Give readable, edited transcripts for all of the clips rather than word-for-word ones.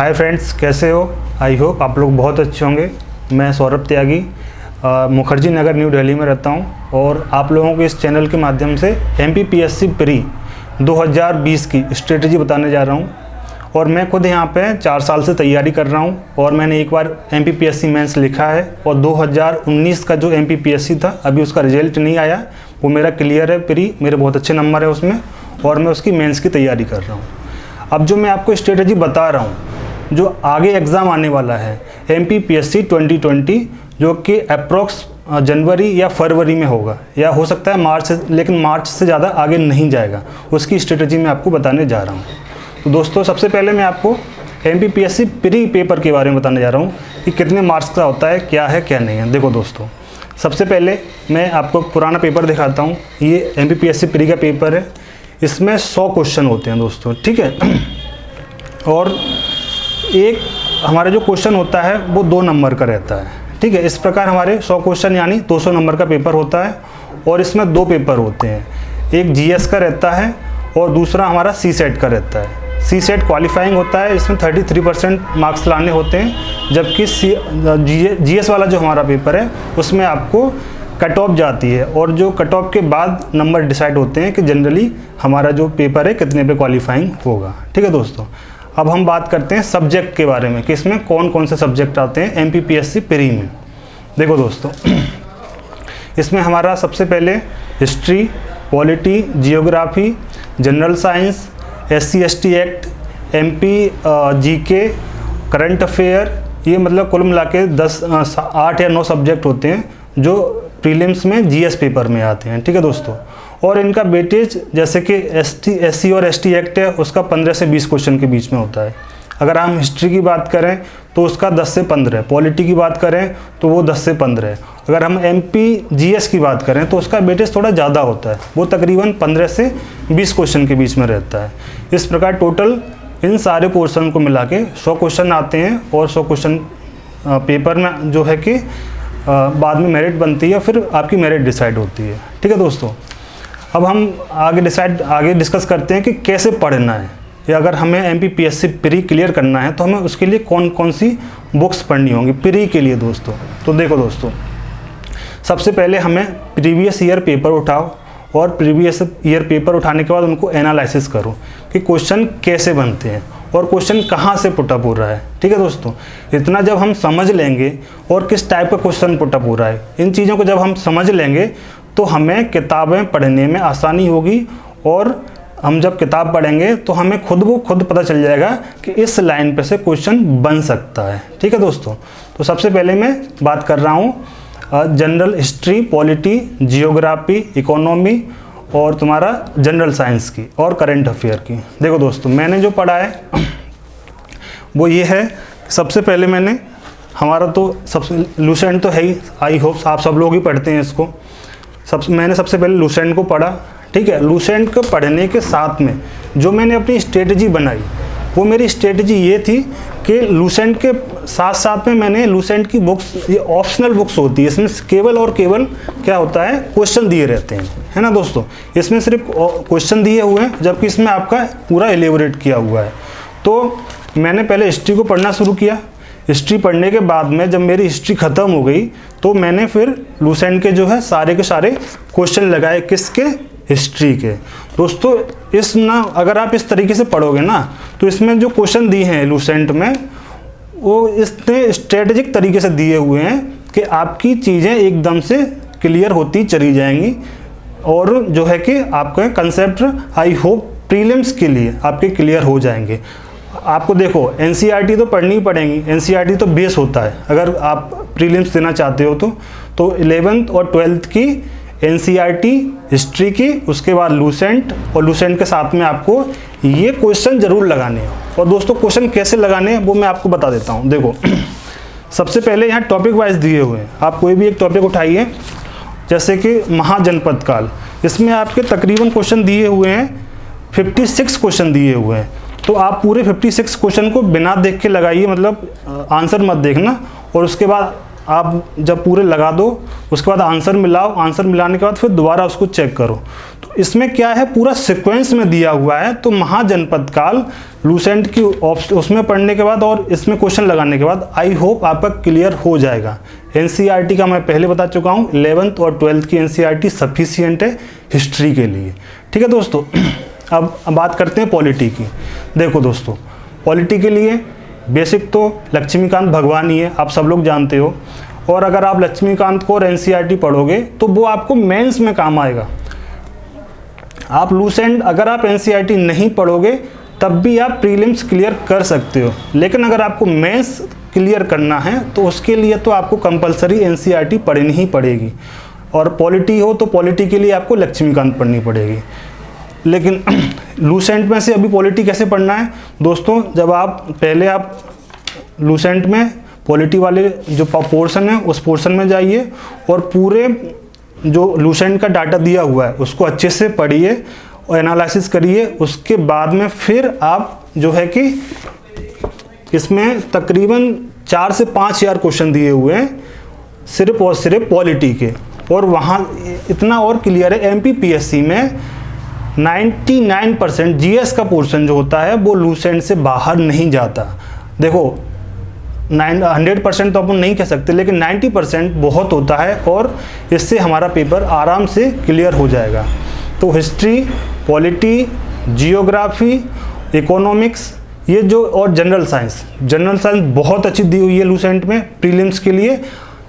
Hi friends, कैसे हो? I hope आप लोग बहुत अच्छे होंगे। मैं सौरभ त्यागी मुखर्जी नगर न्यू दिल्ली में रहता हूं और आप लोगों को इस चैनल के माध्यम से MPPSC प्री 2020 की स्ट्रेटजी बताने जा रहा हूं। और मैं खुद यहां पे 4 साल से तैयारी कर रहा हूं और मैंने एक बार MPPSC मेंस लिखा है और 2019 का जो MPPSC था अभी उसका रिजल्ट नहीं आया, वो मेरा क्लियर है प्री, मेरे बहुत अच्छे नंबर है उसमें और मैं उसकी मेंस की तैयारी कर रहा हूँ। अब जो मैं आपको स्ट्रेटजी बता रहा हूँ, जो आगे एग्ज़ाम आने वाला है MPPSC 2020, जो कि अप्रॉक्स जनवरी या फरवरी में होगा या हो सकता है मार्च से, लेकिन मार्च से ज़्यादा आगे नहीं जाएगा, उसकी स्ट्रेटजी मैं आपको बताने जा रहा हूँ। तो दोस्तों, सबसे पहले मैं आपको MPPSC प्री पेपर के बारे में बताने जा रहा हूँ कि कितने मार्क्स का होता है, क्या है क्या नहीं है। देखो दोस्तों, सबसे पहले मैं आपको पुराना पेपर दिखाता हूँ। ये MPPSC प्री का पेपर है, इसमें 100 क्वेश्चन होते हैं दोस्तों, ठीक है। और एक हमारा जो क्वेश्चन होता है वो 2 नंबर का रहता है, ठीक है। इस प्रकार हमारे 100 क्वेश्चन यानी 200 नंबर का पेपर होता है और इसमें 2 पेपर होते हैं, एक GS का रहता है और दूसरा हमारा CSET का रहता है। CSET क्वालिफाइंग होता है, इसमें 33% मार्क्स लाने होते हैं, जबकि GS वाला जो हमारा पेपर है उसमें आपको कट ऑफ जाती है और जो कट ऑफ के बाद नंबर डिसाइड होते हैं कि जनरली हमारा जो पेपर है कितने पे क्वालिफाइंग होगा, ठीक है दोस्तों। अब हम बात करते हैं सब्जेक्ट के बारे में कि इसमें कौन कौन से सब्जेक्ट आते हैं MPPSC प्री में। देखो दोस्तों, इसमें हमारा सबसे पहले history, polity, geography, general science, SC/ST act, MP GK, current affair, ये मतलब कुल मिला के 8 या 9 सब्जेक्ट होते हैं जो प्रीलिम्स में GS पेपर में आते हैं, ठीक है दोस्तों। और इनका वेटेज जैसे कि SC और ST एक्ट है उसका 15 से 20 क्वेश्चन के बीच में होता है। अगर हम हिस्ट्री की बात करें तो उसका 10 से 15 है, पॉलिटी की बात करें तो वो 10 से 15 है। अगर हम MP GS की बात करें तो उसका वेटेज थोड़ा ज़्यादा होता है, वो तकरीबन 15 से 20 क्वेश्चन के बीच में रहता है। इस प्रकार टोटल इन सारे पोर्शन को मिला के 100 क्वेश्चन आते हैं और 100 क्वेश्चन पेपर में जो है कि बाद में मेरिट बनती है, फिर आपकी मेरिट डिसाइड होती है, ठीक है दोस्तों। अब हम आगे डिस्कस करते हैं कि कैसे पढ़ना है या अगर हमें MPPSC प्री क्लियर करना है तो हमें उसके लिए कौन कौन सी बुक्स पढ़नी होंगी प्री के लिए दोस्तों। तो देखो दोस्तों, सबसे पहले हमें प्रीवियस ईयर पेपर उठाओ और प्रीवियस ईयर पेपर उठाने के बाद उनको एनालिसिस करो कि क्वेश्चन कैसे बनते हैं और क्वेश्चन कहाँ से पुटअप हो रहा है, ठीक है दोस्तों। इतना जब हम समझ लेंगे और किस टाइप का क्वेश्चन पुटअप हो रहा है, इन चीज़ों को जब हम समझ लेंगे तो हमें किताबें पढ़ने में आसानी होगी और हम जब किताब पढ़ेंगे तो हमें खुद पता चल जाएगा कि इस लाइन पे से क्वेश्चन बन सकता है, ठीक है दोस्तों। तो सबसे पहले मैं बात कर रहा हूँ general history, polity, geography, economy और तुम्हारा जनरल साइंस की और करंट अफेयर की। देखो दोस्तों, मैंने जो पढ़ा है वो ये है। सबसे पहले मैंने हमारा तो सबसे लूसेंट तो है ही, आई होप आप सब लोग ही पढ़ते हैं इसको। मैंने सबसे पहले लूसेंट को पढ़ा, ठीक है। लूसेंट को पढ़ने के साथ में जो मैंने अपनी स्ट्रेटजी बनाई वो मेरी स्ट्रेटजी ये थी कि लूसेंट के साथ साथ में मैंने लूसेंट की बुक्स, ये ऑप्शनल बुक्स होती है, इसमें केवल और केवल क्या होता है, क्वेश्चन दिए रहते हैं, है ना दोस्तों। इसमें सिर्फ क्वेश्चन दिए हुए हैं जबकि इसमें आपका पूरा एलेबोरेट किया हुआ है। तो मैंने पहले हिस्ट्री को पढ़ना शुरू किया। हिस्ट्री पढ़ने के बाद में जब मेरी हिस्ट्री ख़त्म हो गई तो मैंने फिर लूसेंट के जो है सारे के सारे क्वेश्चन लगाए, किसके, हिस्ट्री के दोस्तों। अगर आप इस तरीके से पढ़ोगे ना तो इसमें जो क्वेश्चन दिए हैं लूसेंट में वो इतने स्ट्रेटेजिक तरीके से दिए हुए हैं कि आपकी चीज़ें एकदम से क्लियर होती चली जाएंगी और जो है कि आपके कंसेप्ट आई होप प्रीलिम्स के लिए आपके क्लियर हो जाएंगे। आपको देखो NCERT तो पढ़नी ही पड़ेंगी, NCERT तो बेस होता है अगर आप प्रीलिम्स देना चाहते हो तो 11th और 12th की NCERT हिस्ट्री की, उसके बाद लूसेंट और लूसेंट के साथ में आपको ये क्वेश्चन ज़रूर लगाने हैं। और दोस्तों, क्वेश्चन कैसे लगाने हैं वो मैं आपको बता देता हूँ। देखो, सबसे पहले यहाँ टॉपिक वाइज दिए हुए हैं, आप कोई भी एक टॉपिक उठाइए, जैसे कि महाजनपद काल, इसमें आपके तकरीबन क्वेश्चन दिए हुए हैं, 56 क्वेश्चन दिए हुए हैं। तो आप पूरे 56 क्वेश्चन को बिना देख के लगाइए, मतलब आंसर मत देखना और उसके बाद आप जब पूरे लगा दो, उसके बाद आंसर मिलाओ, आंसर मिलाने के बाद फिर दोबारा उसको चेक करो। तो इसमें क्या है, पूरा सीक्वेंस में दिया हुआ है। तो महाजनपद काल लूसेंट की उसमें पढ़ने के बाद और इसमें क्वेश्चन लगाने के बाद आई होप आपका क्लियर हो जाएगा। एनसीईआरटी का मैं पहले बता चुका हूँ, 11th और 12th की एनसीईआरटी सफिशिएंट है हिस्ट्री के लिए। ठीक है दोस्तों, अब बात करते हैं पॉलिटी की। देखो दोस्तों, पॉलिटी के लिए बेसिक तो लक्ष्मीकांत भगवान ही है, आप सब लोग जानते हो। और अगर आप लक्ष्मीकांत को और एनसीईआरटी पढ़ोगे तो वो आपको मेंस में काम आएगा। आप लूसेंट अगर आप एनसीईआरटी नहीं पढ़ोगे तब भी आप प्रीलिम्स क्लियर कर सकते हो, लेकिन अगर आपको मेंस क्लियर करना है तो उसके लिए तो आपको कंपलसरी एनसीईआरटी पढ़नी ही पड़ेगी। और पॉलिटी हो तो पॉलिटी के लिए आपको लक्ष्मीकांत पढ़नी पड़ेगी। लेकिन लूसेंट में से अभी पॉलिटी कैसे पढ़ना है दोस्तों, जब आप लूसेंट में पॉलिटी वाले जो पोर्शन है उस पोर्शन में जाइए और पूरे जो लूसेंट का डाटा दिया हुआ है उसको अच्छे से पढ़िए और एनालिसिस करिए। उसके बाद में फिर आप जो है कि इसमें तकरीबन 4 से 5 हजार क्वेश्चन दिए हुए हैं सिर्फ और सिर्फ पॉलिटी के। और वहाँ इतना और क्लियर है, एमपीपीएससी में 99% जीएस का पोर्शन जो होता है वो लूसेंट से बाहर नहीं जाता। देखो 100% तो अपन नहीं कह सकते, लेकिन 90% बहुत होता है और इससे हमारा पेपर आराम से क्लियर हो जाएगा। तो हिस्ट्री, पॉलिटी, जियोग्राफी, इकोनॉमिक्स, ये जो और जनरल साइंस बहुत अच्छी दी हुई है लूसेंट में प्रीलिम्स के लिए।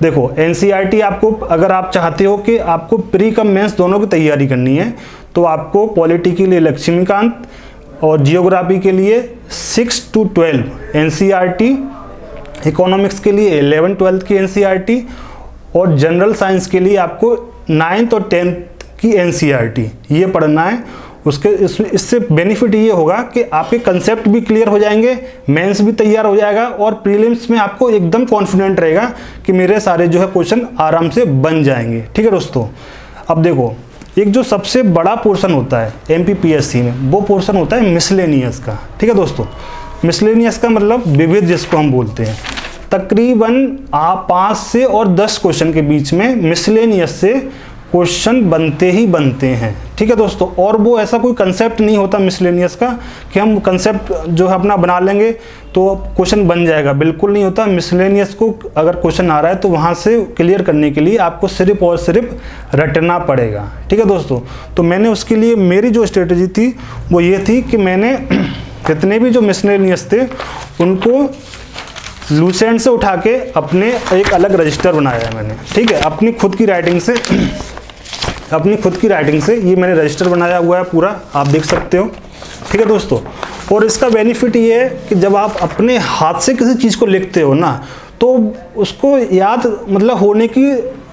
देखो एनसीईआरटी आपको, अगर आप चाहते हो कि आपको प्री कम मेंस दोनों की तैयारी करनी है तो आपको पॉलिटी के लिए लक्ष्मीकांत और जियोग्राफी के लिए 6 to 12 एनसीईआरटी, इकोनॉमिक्स के लिए 11th-12th की एनसीईआरटी और जनरल साइंस के लिए आपको 9th और 10th की एनसीईआरटी ये पढ़ना है। इससे बेनिफिट ये होगा कि आपके कंसेप्ट भी क्लियर हो जाएंगे, मेंस भी तैयार हो जाएगा और प्रीलिम्स में आपको एकदम कॉन्फिडेंट रहेगा कि मेरे सारे जो है क्वेश्चन आराम से बन जाएंगे। ठीक है दोस्तों, अब देखो एक जो सबसे बड़ा पोर्शन होता है एमपीपीएससी में वो पोर्शन होता है मिसलेनियस का। ठीक है दोस्तों, मिसलेनियस का मतलब विविध जिसको हम बोलते हैं। तकरीबन 5 से और 10 क्वेश्चन के बीच में मिसलेनियस से क्वेश्चन बनते ही बनते हैं। ठीक है दोस्तों, और वो ऐसा कोई कंसेप्ट नहीं होता मिसलेनियस का कि हम कंसेप्ट जो है अपना बना लेंगे तो क्वेश्चन बन जाएगा, बिल्कुल नहीं होता। मिसलेनियस को अगर क्वेश्चन आ रहा है तो वहाँ से क्लियर करने के लिए आपको सिर्फ और सिर्फ रटना पड़ेगा। ठीक है दोस्तों, तो मैंने उसके लिए मेरी जो स्ट्रेटजी थी वो ये थी कि मैंने जितने भी जो मिसलेनियस थे उनको लूसेंट से उठा के अपने एक अलग रजिस्टर बनाया है मैंने। ठीक है, अपनी खुद की राइटिंग से ये मैंने रजिस्टर बनाया हुआ है पूरा, आप देख सकते हो। ठीक है दोस्तों, और इसका बेनिफिट ये है कि जब आप अपने हाथ से किसी चीज़ को लिखते हो ना तो उसको याद मतलब होने की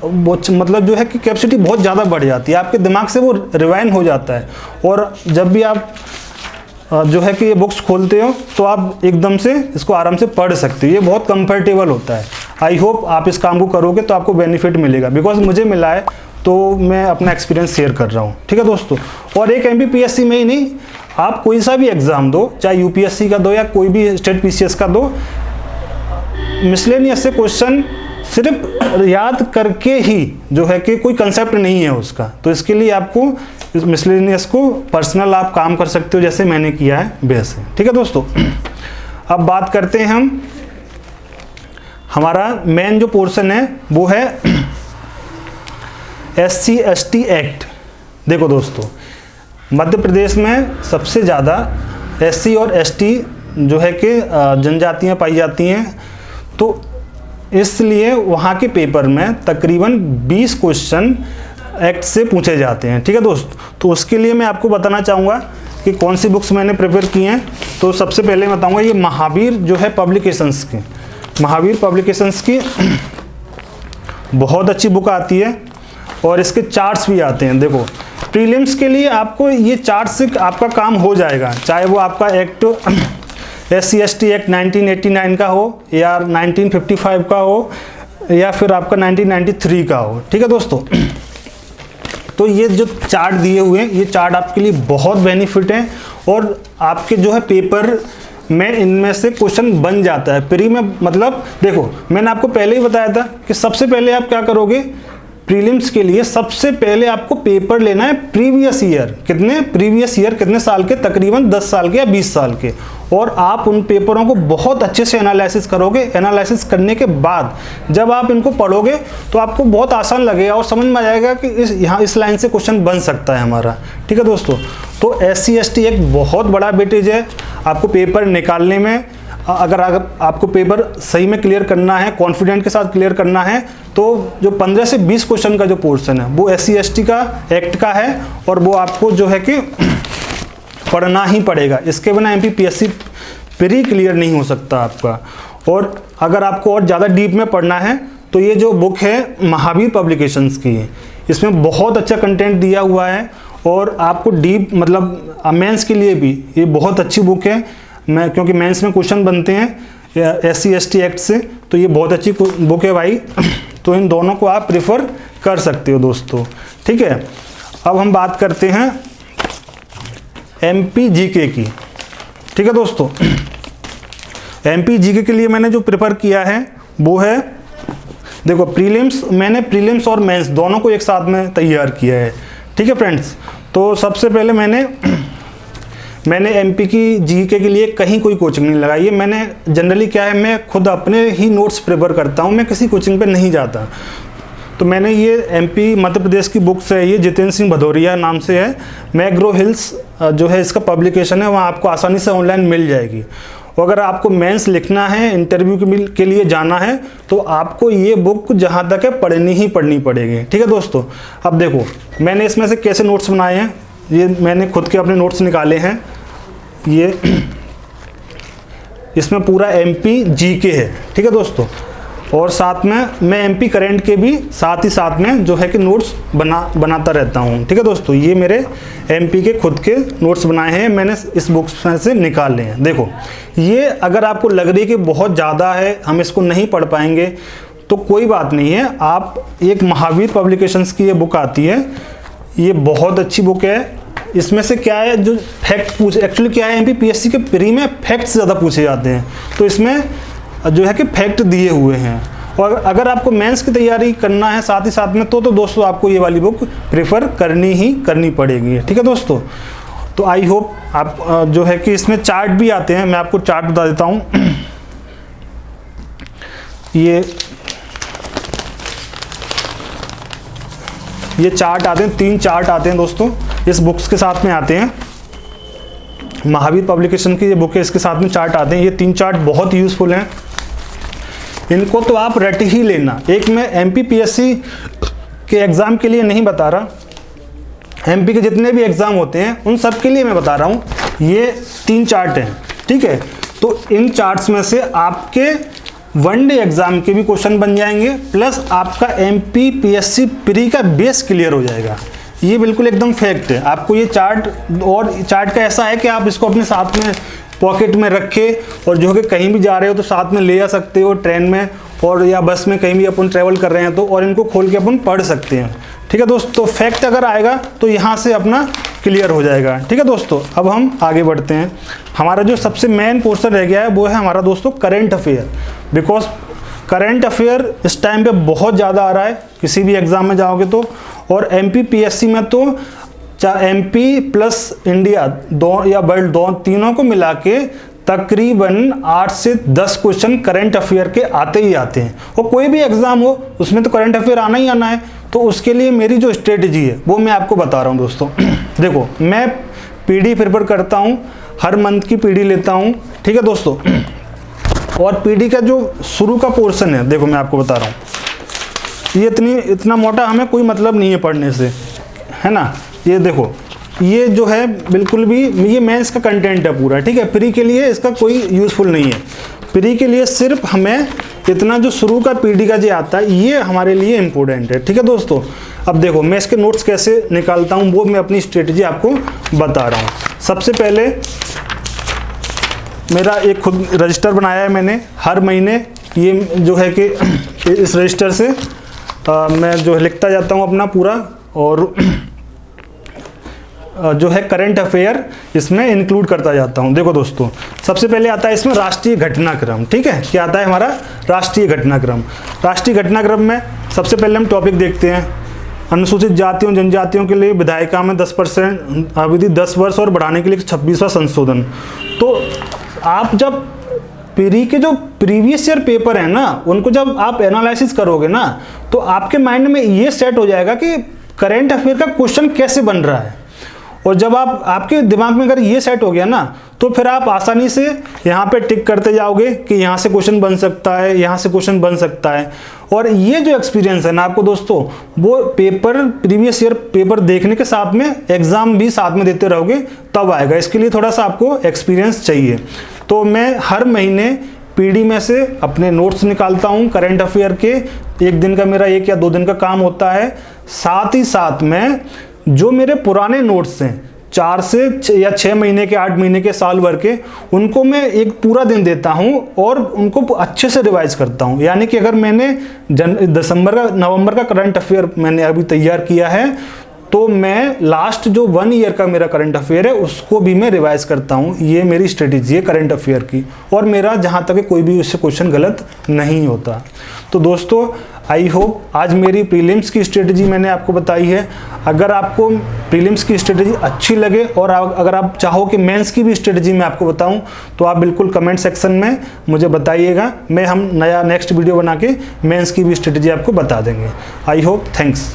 मतलब जो है कि कैपेसिटी बहुत ज़्यादा बढ़ जाती है, आपके दिमाग से वो रिवाइंड हो जाता है। और जब भी आप जो है कि ये बुक्स खोलते हो तो आप एकदम से इसको आराम से पढ़ सकते हो, ये बहुत कंफर्टेबल होता है। आई होप आप इस काम को करोगे तो आपको बेनिफिट मिलेगा, बिकॉज मुझे मिला है तो मैं अपना एक्सपीरियंस शेयर कर रहा हूँ। ठीक है दोस्तों, और एक एमपीपीएससी में ही नहीं, आप कोई सा भी एग्ज़ाम दो, चाहे यूपीएससी का दो या कोई भी स्टेट पीसीएस का दो, मिसलेनियस से क्वेश्चन सिर्फ याद करके ही जो है कि कोई कंसेप्ट नहीं है उसका, तो इसके लिए आपको इस मिसलेनियस को पर्सनल आप काम कर सकते हो जैसे मैंने किया है वैसे। ठीक है दोस्तों, अब बात करते हैं हम, हमारा मेन जो पोर्शन है वो है SC/ST एक्ट। देखो दोस्तों, मध्य प्रदेश में सबसे ज़्यादा SC और ST जो है कि जनजातियाँ पाई जाती हैं, तो इसलिए वहाँ के पेपर में तकरीबन 20 क्वेश्चन एक्ट से पूछे जाते हैं। ठीक है दोस्त, तो उसके लिए मैं आपको बताना चाहूँगा कि कौन सी बुक्स मैंने प्रिपेयर की हैं। तो सबसे पहले बताऊँगा ये महावीर जो है पब्लिकेशंस की, महावीर पब्लिकेशंस की बहुत अच्छी बुक आती है और इसके चार्ट्स भी आते हैं। देखो प्रीलिम्स के लिए आपको ये चार्ट से आपका काम हो जाएगा, चाहे वो आपका एक्ट SC/ST एक्ट 1989 का हो या 1955 का हो या फिर आपका 1993 का हो। ठीक है दोस्तों, तो ये जो चार्ट दिए हुए हैं ये चार्ट आपके लिए बहुत बेनिफिट है और आपके जो है पेपर में इनमें से क्वेश्चन बन जाता है प्री में। मतलब देखो मैंने आपको पहले ही बताया था कि सबसे पहले आप क्या करोगे, प्रीलिम्स के लिए सबसे पहले आपको पेपर लेना है प्रीवियस ईयर। कितने प्रीवियस ईयर, कितने साल के, तकरीबन 10 साल के या 20 साल के। और आप उन पेपरों को बहुत अच्छे से एनालिसिस करोगे। एनालिसिस करने के बाद जब आप इनको पढ़ोगे तो आपको बहुत आसान लगेगा और समझ में आ जाएगा कि इस लाइन से क्वेश्चन बन सकता है हमारा। ठीक है दोस्तों, तो SC ST एक बहुत बड़ा वेटेज है आपको पेपर निकालने में। अगर आपको पेपर सही में क्लियर करना है, कॉन्फिडेंट के साथ क्लियर करना है, तो जो 15 से 20 क्वेश्चन का जो पोर्शन है वो SC ST का एक्ट का है और वो आपको जो है कि पढ़ना ही पड़ेगा। इसके बिना MPPSC प्री क्लियर नहीं हो सकता आपका। और अगर आपको और ज़्यादा डीप में पढ़ना है तो ये जो बुक है महावीर पब्लिकेशंस की है, इसमें बहुत अच्छा कंटेंट दिया हुआ है और आपको डीप मतलब मेंस के लिए भी ये बहुत अच्छी बुक है। क्योंकि मेंस में क्वेश्चन बनते हैं SC ST एक्ट से, तो ये बहुत अच्छी बुक है भाई। तो इन दोनों को आप प्रेफर कर सकते हो दोस्तों। ठीक है, अब हम बात करते हैं MP GK की। ठीक है दोस्तों, MP GK के लिए मैंने जो प्रेफर किया है वो है, देखो प्रीलिम्स, मैंने प्रीलिम्स और मेंस दोनों को एक साथ में तैयार किया है। ठीक है फ्रेंड्स, तो सबसे पहले मैंने MP की GK के लिए कहीं कोई कोचिंग नहीं लगाई है। मैंने जनरली क्या है, मैं खुद अपने ही नोट्स प्रिपेयर करता हूँ, मैं किसी कोचिंग पे नहीं जाता। तो मैंने ये MP मध्य प्रदेश की बुक से, ये जितेंद्र सिंह भदौरिया नाम से है, मैग्रो हिल्स जो है इसका पब्लिकेशन है, वहाँ आपको आसानी से ऑनलाइन मिल जाएगी। और अगर आपको मेंस लिखना है, इंटरव्यू के लिए जाना है, तो आपको ये बुक जहाँ तक है पढ़नी ही पढ़नी पड़ेगी। ठीक है दोस्तों, अब देखो मैंने इसमें से कैसे नोट्स बनाए हैं, ये मैंने खुद के अपने नोट्स निकाले हैं। ये इसमें पूरा MP GK है। ठीक है दोस्तों, और साथ में मैं MP करंट के भी साथ ही साथ में जो है कि नोट्स बनाता रहता हूँ। ठीक है दोस्तों, ये मेरे MP के खुद के नोट्स बनाए हैं, मैंने इस बुक से निकाले हैं। देखो ये अगर आपको लग रही है कि बहुत ज़्यादा है, हम इसको नहीं पढ़ पाएंगे, तो कोई बात नहीं है। आप एक महावीर पब्लिकेशंस की ये बुक आती है, ये बहुत अच्छी बुक है। इसमें से क्या है, जो फैक्ट एक्चुअली क्या है, MPPSC के प्री में फैक्ट्स ज़्यादा पूछे जाते हैं, तो इसमें जो है कि फैक्ट दिए हुए हैं। और अगर आपको मेंस की तैयारी करना है साथ ही साथ में, तो दोस्तों आपको ये वाली बुक प्रेफर करनी पड़ेगी। ठीक है दोस्तों, तो आई होप आप जो है कि इसमें चार्ट भी आते हैं, मैं आपको चार्ट बता देता हूँ। ये चार्ट आते हैं, 3 चार्ट आते हैं दोस्तों, इस बुक्स के साथ में आते हैं। महावीर पब्लिकेशन की ये बुक है, इसके साथ में चार्ट आते हैं। ये 3 चार्ट बहुत यूज़फुल हैं, इनको तो आप रट ही लेना। एक मैं MPPSC के एग्ज़ाम के लिए नहीं बता रहा, MP के जितने भी एग्ज़ाम होते हैं उन सब के लिए मैं बता रहा हूँ। ये 3 चार्ट हैं। ठीक है, तो इन चार्ट्स में से आपके वनडे एग्जाम के भी क्वेश्चन बन जाएंगे, प्लस आपका MPPSC प्री का बेस क्लियर हो जाएगा। ये बिल्कुल एकदम फैक्ट है। आपको ये चार्ट, और चार्ट का ऐसा है कि आप इसको अपने साथ में पॉकेट में रखें और जो कि कहीं भी जा रहे हो तो साथ में ले जा सकते हो, ट्रेन में और या बस में कहीं भी अपन ट्रैवल कर रहे हैं तो, और इनको खोल के अपन पढ़ सकते हैं। ठीक है दोस्तों, फैक्ट अगर आएगा तो यहाँ से अपना क्लियर हो जाएगा। ठीक है दोस्तों, अब हम आगे बढ़ते हैं। हमारा जो सबसे मेन पोर्शन रह गया है वो है हमारा दोस्तों current affair. Because current affair इस टाइम पे बहुत ज़्यादा आ रहा है, किसी भी एग्ज़ाम में जाओगे तो। और MPPSC में तो MP प्लस इंडिया दो या वर्ल्ड दो, तीनों को मिला के तकरीबन 8 से 10 क्वेश्चन करंट अफेयर के आते ही आते हैं। और कोई भी एग्ज़ाम हो उसमें तो करंट अफेयर आना ही आना है। तो उसके लिए मेरी जो स्ट्रेटजी है वो मैं आपको बता रहा हूँ दोस्तों। देखो मैं PD प्रिपेयर करता हूँ, हर मंथ की PD लेता हूँ। ठीक है दोस्तों, और PD का जो शुरू का पोर्शन है, देखो मैं आपको बता रहा हूँ, ये इतना मोटा हमें कोई मतलब नहीं है पढ़ने से, है ना। ये देखो, ये जो है बिल्कुल भी, ये मेंस का कंटेंट है पूरा। ठीक है, प्री के लिए इसका कोई यूज़फुल नहीं है। प्री के लिए सिर्फ हमें इतना जो शुरू का PD का जो आता है ये हमारे लिए इम्पोर्टेंट है। ठीक है दोस्तों, अब देखो मैं इसके नोट्स कैसे निकालता हूँ वो मैं अपनी स्ट्रेटजी आपको बता रहा हूँ। सबसे पहले मेरा एक खुद रजिस्टर बनाया है मैंने, हर महीने ये जो है कि इस रजिस्टर से मैं जो है लिखता जाता हूँ अपना पूरा, और जो है करंट अफेयर इसमें इंक्लूड करता जाता हूं। देखो दोस्तों, सबसे पहले आता है इसमें राष्ट्रीय घटनाक्रम। ठीक है, क्या आता है हमारा राष्ट्रीय घटनाक्रम। राष्ट्रीय घटनाक्रम में सबसे पहले हम टॉपिक देखते हैं, अनुसूचित जातियों जनजातियों के लिए विधायिका में 10% अवधि 10 वर्ष और बढ़ाने के लिए 26वां संशोधन। तो आप जब प्री के जो प्रीवियस ईयर पेपर है ना, उनको जब आप एनालिसिस करोगे ना, तो आपके माइंड में ये सेट हो जाएगा कि करंट अफेयर का क्वेश्चन कैसे बन रहा है। और जब आपके दिमाग में अगर ये सेट हो गया ना, तो फिर आप आसानी से यहाँ पे टिक करते जाओगे कि यहाँ से क्वेश्चन बन सकता है, यहाँ से क्वेश्चन बन सकता है। और ये जो एक्सपीरियंस है ना आपको दोस्तों, वो पेपर प्रीवियस ईयर पेपर देखने के साथ में एग्जाम भी साथ में देते रहोगे तब आएगा। इसके लिए थोड़ा सा आपको एक्सपीरियंस चाहिए। तो मैं हर महीने पीडी में से अपने नोट्स निकालता हूँ करंट अफेयर के। एक दिन का मेरा 1 या 2 दिन का काम होता है। साथ ही साथ में जो मेरे पुराने नोट्स हैं 4 से या 6 महीने के, 8 महीने के, साल भर के, उनको मैं एक पूरा दिन देता हूं और उनको अच्छे से रिवाइज करता हूं। यानी कि अगर मैंने नवंबर का करंट अफेयर मैंने अभी तैयार किया है, तो मैं लास्ट जो 1 ईयर का मेरा करंट अफेयर है उसको भी मैं रिवाइज करता हूँ। ये मेरी स्ट्रेटेजी है करंट अफेयर की, और मेरा जहाँ तक कोई भी उससे क्वेश्चन गलत नहीं होता। तो दोस्तों, आई होप आज मेरी प्रीलिम्स की स्ट्रेटेजी मैंने आपको बताई है। अगर आपको प्रीलिम्स की स्ट्रेटेजी अच्छी लगे और अगर आप चाहो कि मेंस की भी स्ट्रेटेजी मैं आपको बताऊं, तो आप बिल्कुल कमेंट सेक्शन में मुझे बताइएगा। हम नेक्स्ट वीडियो बना के मेंस की भी स्ट्रेटेजी आपको बता देंगे। I hope, thanks.